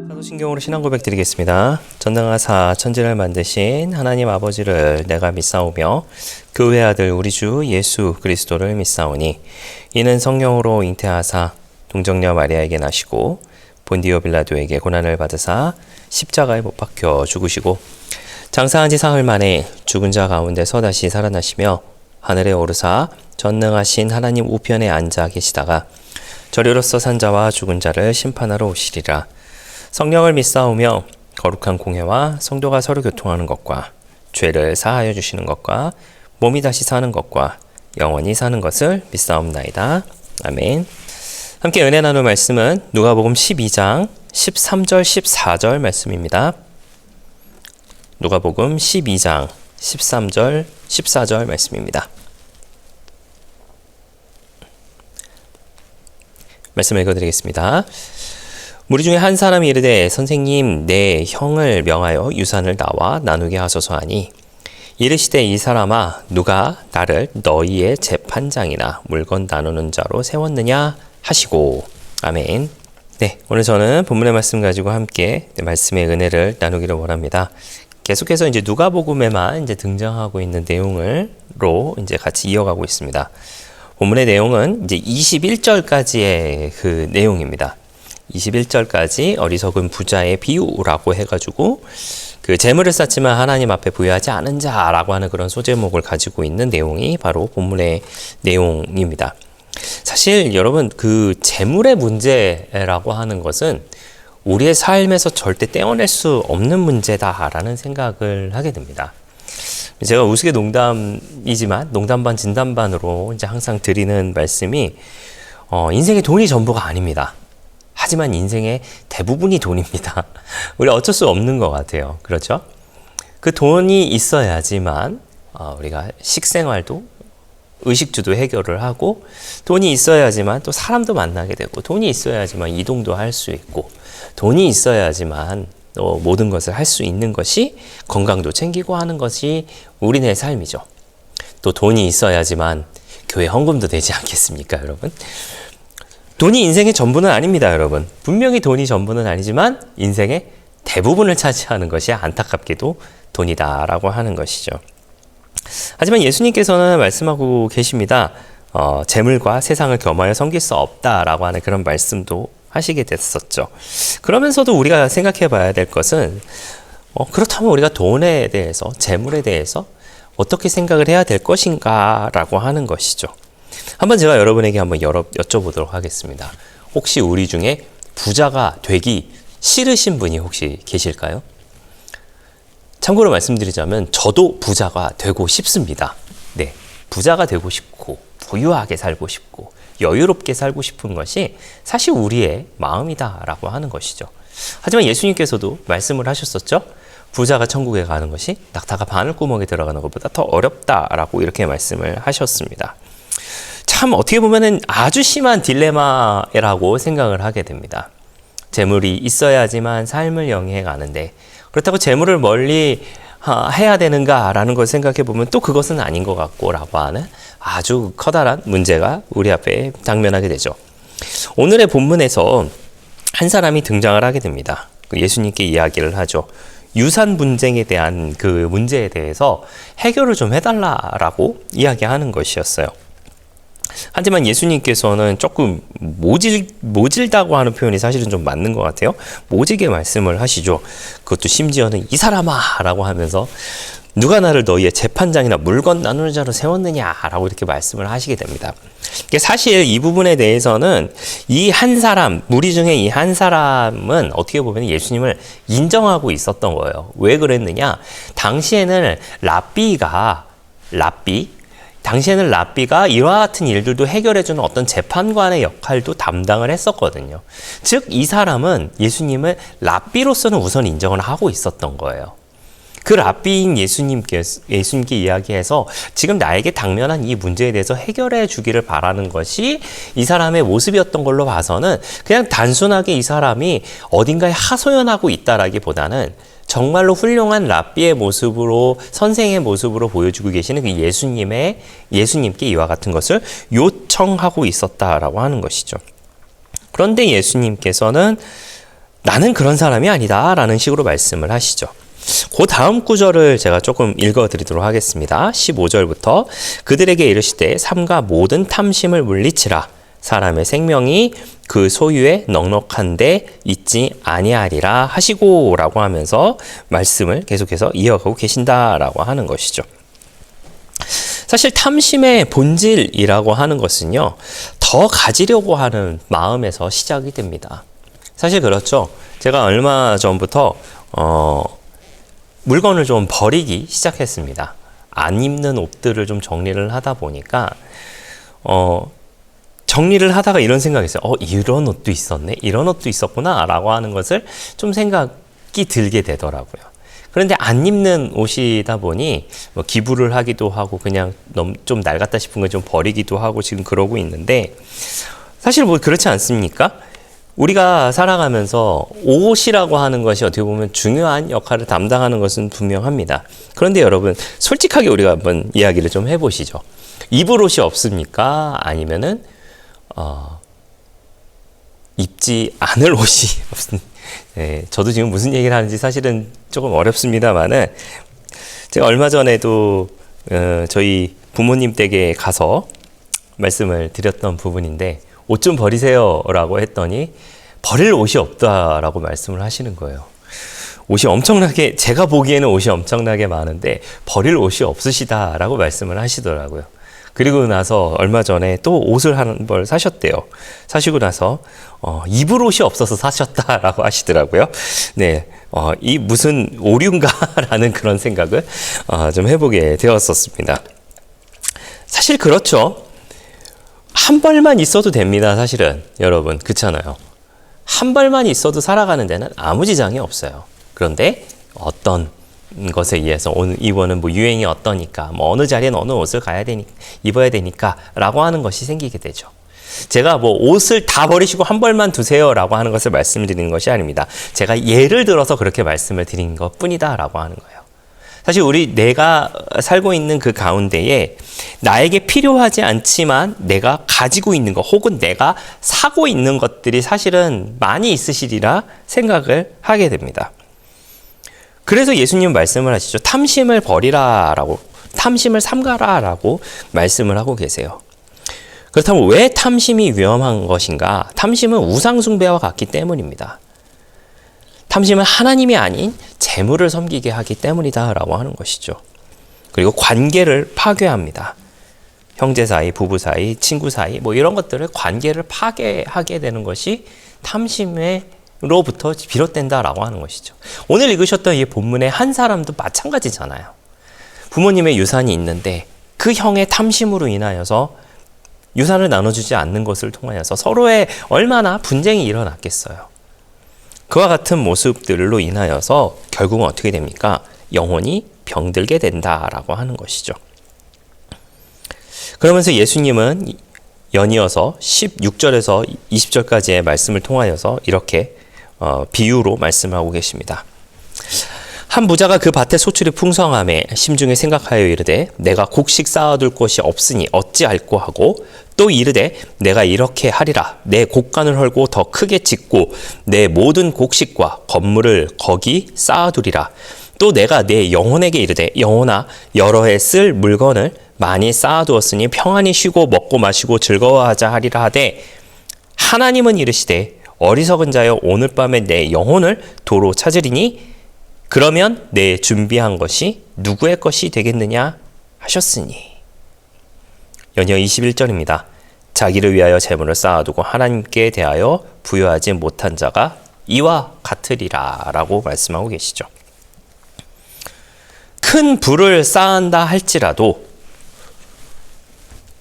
사도신경으로 신앙 고백 드리겠습니다. 전능하사 천지를 만드신 하나님 아버지를 내가 믿사오며 그 외아들 우리 주 예수 그리스도를 믿사오니 이는 성령으로 잉태하사 동정녀 마리아에게 나시고 본디오 빌라도에게 고난을 받으사 십자가에 못 박혀 죽으시고 장사한 지 사흘 만에 죽은 자 가운데서 다시 살아나시며 하늘에 오르사 전능하신 하나님 우편에 앉아 계시다가 저리로서 산 자와 죽은 자를 심판하러 오시리라. 성령을 믿사오며 거룩한 공회와 성도가 서로 교통하는 것과 죄를 사하여 주시는 것과 몸이 다시 사는 것과 영원히 사는 것을 믿사옵나이다. 아멘. 함께 은혜 나눌 말씀은 누가복음 12장 13절 14절 말씀입니다. 누가복음 12장 13절 14절 말씀입니다. 말씀 읽어드리겠습니다. 무리 중에 한 사람이 이르되 선생님 내 형을 명하여 유산을 나와 나누게 하소서 하니 이르시되 이 사람아 누가 나를 너희의 재판장이나 물건 나누는 자로 세웠느냐 하시고. 아멘. 네, 오늘 저는 본문의 말씀 가지고 함께 말씀의 은혜를 나누기를 원합니다. 계속해서 이제 누가복음에만 이제 등장하고 있는 내용으로 이제 같이 이어가고 있습니다. 본문의 내용은 이제 21절까지의 그 내용입니다. 21절까지 어리석은 부자의 비유라고 해가지고 그 재물을 쌓지만 하나님 앞에 부여하지 않은 자라고 하는 그런 소제목을 가지고 있는 내용이 바로 본문의 내용입니다. 사실 여러분 그 재물의 문제라고 하는 것은 우리의 삶에서 절대 떼어낼 수 없는 문제다라는 생각을 하게 됩니다. 제가 우스개 농담이지만 농담 반 진담 반으로 이제 항상 드리는 말씀이 인생의 돈이 전부가 아닙니다. 하지만 인생의 대부분이 돈입니다. 우리 어쩔 수 없는 것 같아요. 그렇죠? 그 돈이 있어야지만 우리가 식생활도 의식주도 해결을 하고 돈이 있어야지만 또 사람도 만나게 되고 돈이 있어야지만 이동도 할 수 있고 돈이 있어야지만 또 모든 것을 할 수 있는 것이 건강도 챙기고 하는 것이 우리네 삶이죠. 또 돈이 있어야지만 교회 헌금도 되지 않겠습니까, 여러분? 돈이 인생의 전부는 아닙니다, 여러분. 분명히 돈이 전부는 아니지만 인생의 대부분을 차지하는 것이 안타깝게도 돈이다라고 하는 것이죠. 하지만 예수님께서는 말씀하고 계십니다. 재물과 세상을 겸하여 섬길 수 없다라고 하는 그런 말씀도 하시게 됐었죠. 그러면서도 우리가 생각해 봐야 될 것은 그렇다면 우리가 돈에 대해서, 재물에 대해서 어떻게 생각을 해야 될 것인가라고 하는 것이죠. 한번 제가 여러분에게 한번 여쭤보도록 하겠습니다. 혹시 우리 중에 부자가 되기 싫으신 분이 혹시 계실까요? 참고로 말씀드리자면 저도 부자가 되고 싶습니다. 네, 부자가 되고 싶고 부유하게 살고 싶고 여유롭게 살고 싶은 것이 사실 우리의 마음이다라고 하는 것이죠. 하지만 예수님께서도 말씀을 하셨었죠. 부자가 천국에 가는 것이 낙타가 바늘구멍에 들어가는 것보다 더 어렵다라고 이렇게 말씀을 하셨습니다. 참 어떻게 보면은 아주 심한 딜레마라고 생각을 하게 됩니다. 재물이 있어야지만 삶을 영위해가는데 그렇다고 재물을 멀리 해야 되는가라는 걸 생각해 보면 또 그것은 아닌 것 같고라고 하는 아주 커다란 문제가 우리 앞에 당면하게 되죠. 오늘의 본문에서 한 사람이 등장을 하게 됩니다. 예수님께 이야기를 하죠. 유산 분쟁에 대한 그 문제에 대해서 해결을 좀 해달라라고 이야기하는 것이었어요. 하지만 예수님께서는 조금 모질다고 하는 표현이 사실은 좀 맞는 것 같아요. 모지게 말씀을 하시죠. 그것도 심지어는 이 사람아 라고 하면서 누가 나를 너희의 재판장이나 물건 나누는 자로 세웠느냐 라고 이렇게 말씀을 하시게 됩니다. 사실 이 부분에 대해서는 이 한 사람, 무리 중에 이 한 사람은 어떻게 보면 예수님을 인정하고 있었던 거예요. 왜 그랬느냐? 당시에는 랍비가 이와 같은 일들도 해결해주는 어떤 재판관의 역할도 담당을 했었거든요. 즉, 이 사람은 예수님을 랍비로서는 우선 인정을 하고 있었던 거예요. 그 랍비인 예수님께 이야기해서 지금 나에게 당면한 이 문제에 대해서 해결해 주기를 바라는 것이 이 사람의 모습이었던 걸로 봐서는 그냥 단순하게 이 사람이 어딘가에 하소연하고 있다라기보다는 정말로 훌륭한 랍비의 모습으로, 선생의 모습으로 보여주고 계시는 그 예수님께 이와 같은 것을 요청하고 있었다라고 하는 것이죠. 그런데 예수님께서는 나는 그런 사람이 아니다 라는 식으로 말씀을 하시죠. 그 다음 구절을 제가 조금 읽어드리도록 하겠습니다. 15절부터 그들에게 이르시되 삼가 모든 탐심을 물리치라. 사람의 생명이 그 소유에 넉넉한데 있지 아니하리라 하시고 라고 하면서 말씀을 계속해서 이어가고 계신다라고 하는 것이죠. 사실 탐심의 본질이라고 하는 것은요, 더 가지려고 하는 마음에서 시작이 됩니다. 사실 그렇죠. 제가 얼마 전부터 물건을 좀 버리기 시작했습니다. 안 입는 옷들을 좀 정리를 하다 보니까 정리를 하다가 이런 생각이 있어요. 이런 옷도 있었네? 이런 옷도 있었구나 라고 하는 것을 좀 생각이 들게 되더라고요. 그런데 안 입는 옷이다 보니 뭐 기부를 하기도 하고 그냥 너무 좀 낡았다 싶은 걸 좀 버리기도 하고 지금 그러고 있는데, 사실 뭐 그렇지 않습니까? 우리가 살아가면서 옷이라고 하는 것이 어떻게 보면 중요한 역할을 담당하는 것은 분명합니다. 그런데 여러분, 솔직하게 우리가 한번 이야기를 좀 해보시죠. 입을 옷이 없습니까? 아니면은 입지 않을 옷이 없습니까? 네, 저도 지금 무슨 얘기를 하는지 사실은 조금 어렵습니다만은, 제가 얼마 전에도 저희 부모님 댁에 가서 말씀을 드렸던 부분인데, 옷 좀 버리세요 라고 했더니 버릴 옷이 없다라고 말씀을 하시는 거예요. 옷이 엄청나게, 제가 보기에는 옷이 엄청나게 많은데 버릴 옷이 없으시다라고 말씀을 하시더라고요. 그리고 나서 얼마 전에 또 옷을 한 벌 사셨대요. 사시고 나서 입을 옷이 없어서 사셨다라고 하시더라고요. 네, 이 무슨 오류인가라는 그런 생각을 좀 해보게 되었었습니다. 사실 그렇죠. 한 벌만 있어도 됩니다. 사실은 여러분, 그렇잖아요. 한 벌만 있어도 살아가는 데는 아무 지장이 없어요. 그런데 어떤 것에 의해서 오늘 이번은 뭐 유행이 어떠니까, 뭐 어느 자리엔 어느 옷을 입어야 되니까 라고 하는 것이 생기게 되죠. 제가 뭐 옷을 다 버리시고 한 벌만 두세요 라고 하는 것을 말씀드리는 것이 아닙니다. 제가 예를 들어서 그렇게 말씀을 드린 것 뿐이다 라고 하는 거예요. 사실 내가 살고 있는 그 가운데에 나에게 필요하지 않지만 내가 가지고 있는 것, 혹은 내가 사고 있는 것들이 사실은 많이 있으시리라 생각을 하게 됩니다. 그래서 예수님은 말씀을 하시죠. 탐심을 버리라라고, 탐심을 삼가라라고 말씀을 하고 계세요. 그렇다면 왜 탐심이 위험한 것인가? 탐심은 우상 숭배와 같기 때문입니다. 탐심은 하나님이 아닌 재물을 섬기게 하기 때문이다라고 하는 것이죠. 그리고 관계를 파괴합니다. 형제 사이, 부부 사이, 친구 사이, 뭐 이런 것들을, 관계를 파괴하게 되는 것이 탐심으로부터 비롯된다라고 하는 것이죠. 오늘 읽으셨던 이 본문의 한 사람도 마찬가지잖아요. 부모님의 유산이 있는데 그 형의 탐심으로 인하여서 유산을 나눠주지 않는 것을 통하여서 서로의 얼마나 분쟁이 일어났겠어요. 그와 같은 모습들로 인하여서 결국은 어떻게 됩니까? 영혼이 병들게 된다라고 하는 것이죠. 그러면서 예수님은 연이어서 16절에서 20절까지의 말씀을 통하여서 이렇게 비유로 말씀하고 계십니다. 한 부자가 그 밭에 소출이 풍성함에 심중에 생각하여 이르되 내가 곡식 쌓아둘 곳이 없으니 어찌할꼬 하고, 또 이르되 내가 이렇게 하리라. 내 곡간을 헐고 더 크게 짓고 내 모든 곡식과 건물을 거기 쌓아두리라. 또 내가 내 영혼에게 이르되 영혼아, 여러 해 쓸 물건을 많이 쌓아두었으니 평안히 쉬고 먹고 마시고 즐거워하자 하리라 하되, 하나님은 이르시되 어리석은 자여, 오늘 밤에 내 영혼을 도로 찾으리니 그러면 내 준비한 것이 누구의 것이 되겠느냐 하셨으니. 연이어 21절입니다. 자기를 위하여 재물을 쌓아두고 하나님께 대하여 부여하지 못한 자가 이와 같으리라 라고 말씀하고 계시죠. 큰 부를 쌓은다 할지라도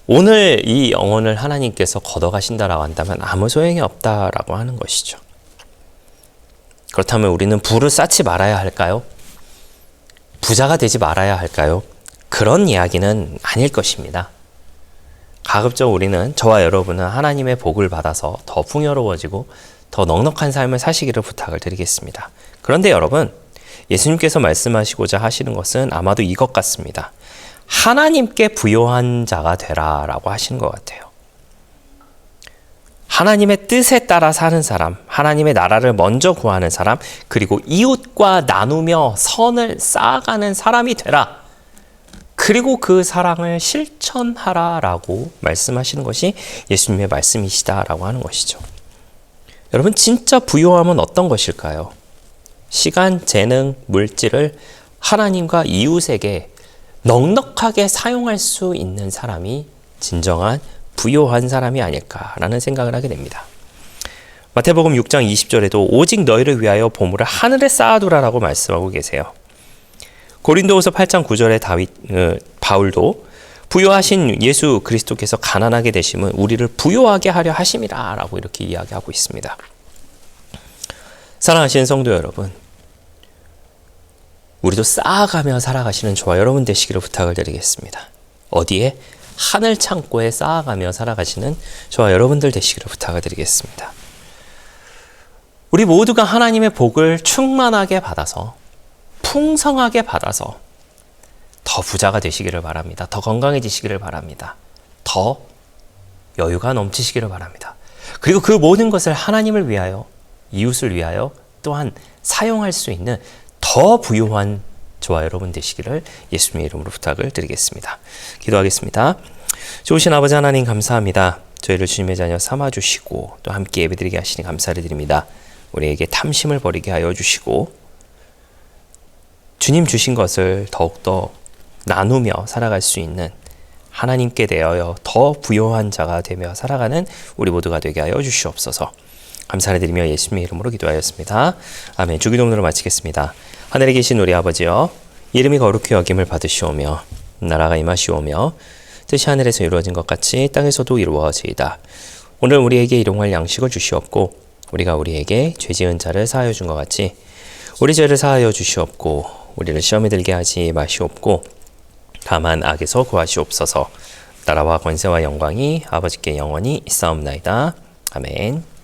오늘 이 영혼을 하나님께서 걷어가신다라고 한다면 아무 소용이 없다라고 하는 것이죠. 그렇다면 우리는 부를 쌓지 말아야 할까요? 부자가 되지 말아야 할까요? 그런 이야기는 아닐 것입니다. 가급적 우리는, 저와 여러분은 하나님의 복을 받아서 더 풍요로워지고 더 넉넉한 삶을 사시기를 부탁을 드리겠습니다. 그런데 여러분, 예수님께서 말씀하시고자 하시는 것은 아마도 이것 같습니다. 하나님께 부요한 자가 되라라고 하시는 것 같아요. 하나님의 뜻에 따라 사는 사람, 하나님의 나라를 먼저 구하는 사람, 그리고 이웃과 나누며 선을 쌓아가는 사람이 되라. 그리고 그 사랑을 실천하라라고 말씀하시는 것이 예수님의 말씀이시다라고 하는 것이죠. 여러분, 진짜 부요함은 어떤 것일까요? 시간, 재능, 물질을 하나님과 이웃에게 넉넉하게 사용할 수 있는 사람이 진정한 부요한 사람이 아닐까라는 생각을 하게 됩니다. 마태복음 6장 20절에도 오직 너희를 위하여 보물을 하늘에 쌓아두라라고 말씀하고 계세요. 고린도후서 8장 9절에 바울도 부요하신 예수 그리스도께서 가난하게 되심은 우리를 부요하게 하려 하심이라라고 이렇게 이야기하고 있습니다. 사랑하시는 성도 여러분, 우리도 쌓아가며 살아가시는 저와 여러분 되시기를 부탁을 드리겠습니다. 어디에? 하늘 창고에 쌓아가며 살아가시는 저와 여러분들 되시기를 부탁을 드리겠습니다. 우리 모두가 하나님의 복을 충만하게 받아서, 풍성하게 받아서 더 부자가 되시기를 바랍니다. 더 건강해지시기를 바랍니다. 더 여유가 넘치시기를 바랍니다. 그리고 그 모든 것을 하나님을 위하여, 이웃을 위하여 또한 사용할 수 있는 더 부요한 저와 여러분 되시기를 예수님의 이름으로 부탁을 드리겠습니다. 기도하겠습니다. 좋으신 아버지 하나님 감사합니다. 저희를 주님의 자녀 삼아주시고 또 함께 예배드리게 하시니 감사를 드립니다. 우리에게 탐심을 버리게 하여 주시고 주님 주신 것을 더욱더 나누며 살아갈 수 있는 하나님께 대하여 더 부요한 자가 되며 살아가는 우리 모두가 되게 하여 주시옵소서. 감사를 드리며 예수님의 이름으로 기도하였습니다. 아멘. 주기도문으로 마치겠습니다. 하늘에 계신 우리 아버지여, 이름이 거룩히 여김을 받으시오며 나라가 임하시오며 뜻이 하늘에서 이루어진 것 같이 땅에서도 이루어지이다. 오늘 우리에게 일용할 양식을 주시옵고 우리가 우리에게 죄 지은 자를 사하여 준 것 같이 우리 죄를 사하여 주시옵고 우리를 시험에 들게 하지 마시옵고 다만 악에서 구하시옵소서. 나라와 권세와 영광이 아버지께 영원히 있사옵나이다. 아멘.